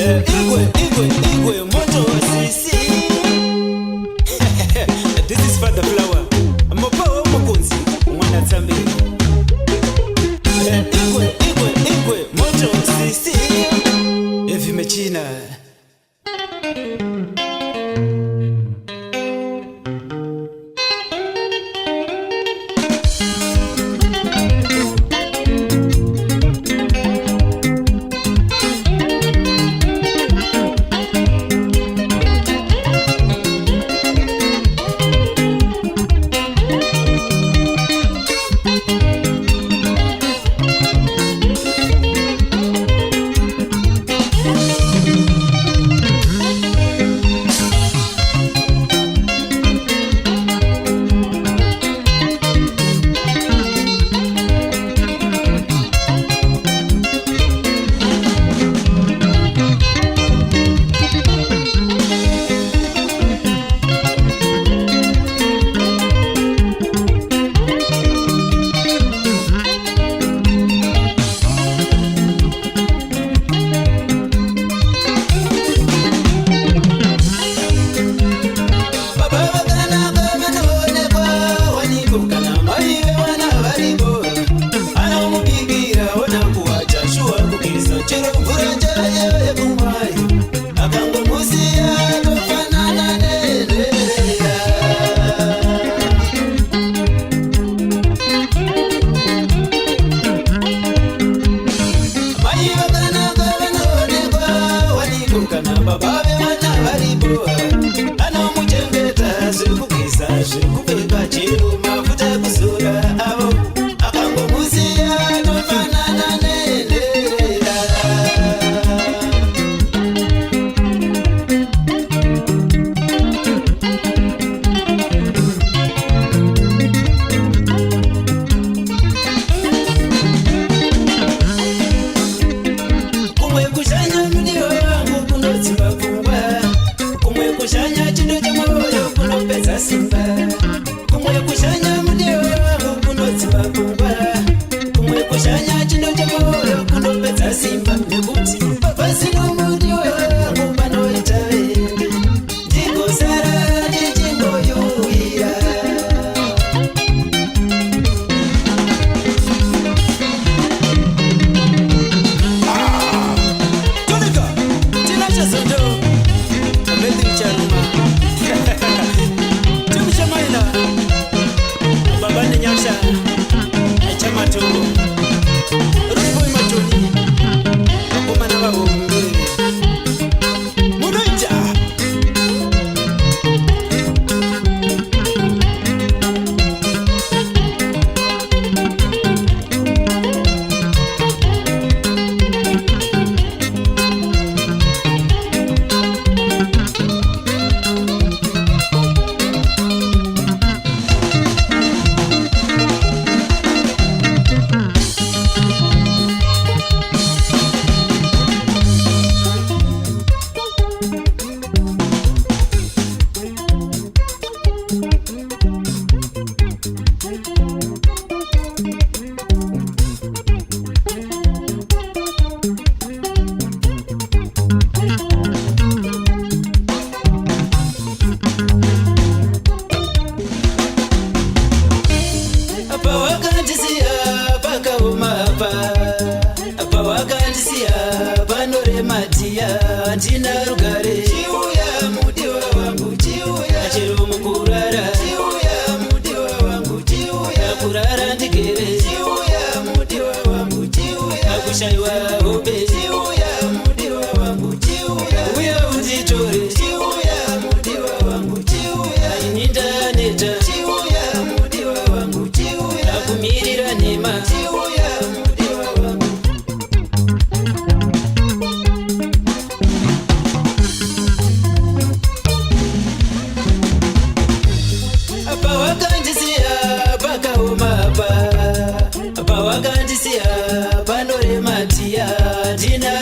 Igwe, moto sisi. This is Father Flower. Mopo Mokunzi, mwana tsambi. Igwe, moto sisi. Evi mechina. Dina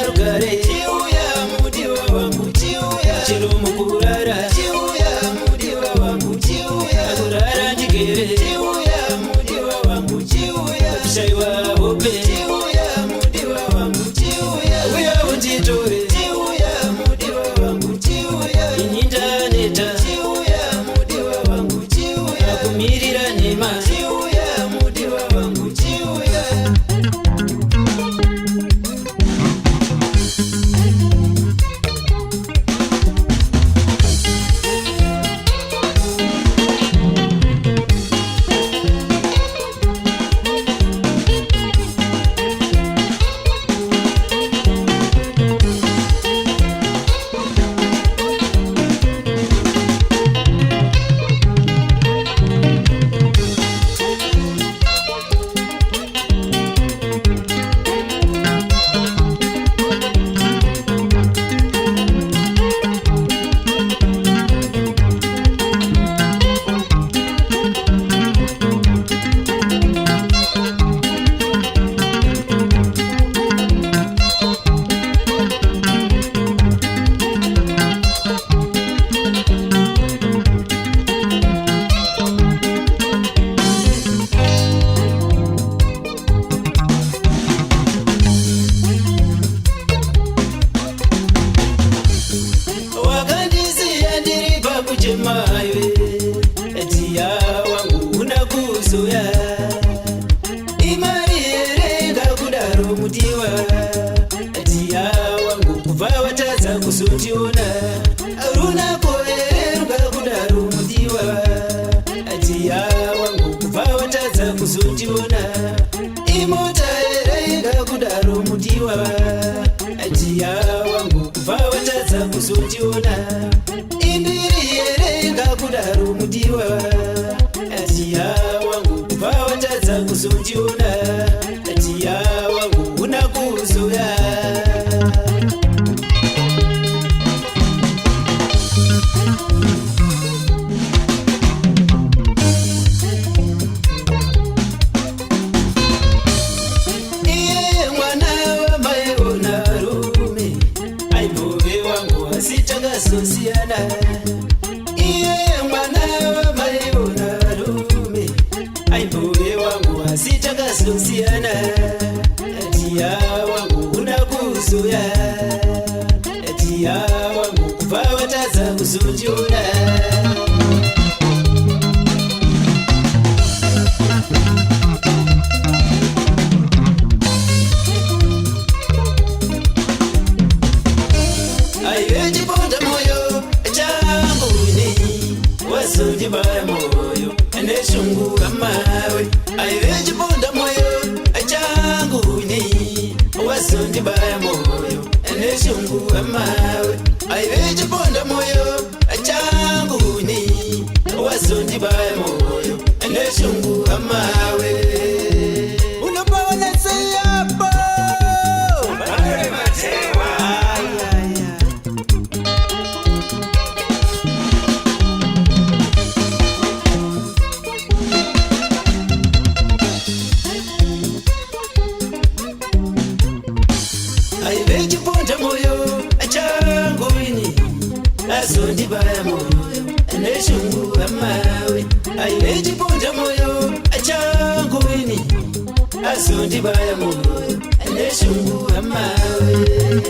kuzoya imari erenga kudaro mudiwa atiya wangu kubva watadza kuzotiona runako erenga kudaro mudiwa atiya wangu kubva watadza kuzotiona imota erenga kudaro mudiwa atiya wangu kubva watadza kuzotiona indiri erenga kudaro mudiwa atiya wangu kubva watadza kuzotiona atiya wangu una kuzoya iye mwana wamaiona rume aibove wangu asitakazosiyana iye mwana wamaiona rume aibove wangu asitakazosiyana atiya wangu una kuzoya atiya wangu kubva watadza kuzotiona aiwechiponda moyo changu ini wazondibaya moyo neshungu amawe aiwechiponda moyo changu ini wazondibaya moyo neshungu amawe aiwechiponda moyo changu ini wazondibaya moyo neshungu amawe unopaona seyapo aivechiponda moyo changu ini azondibaya moyo neshungu amawe aivechiponda moyo changu ini azondibaya moyo neshungu amawe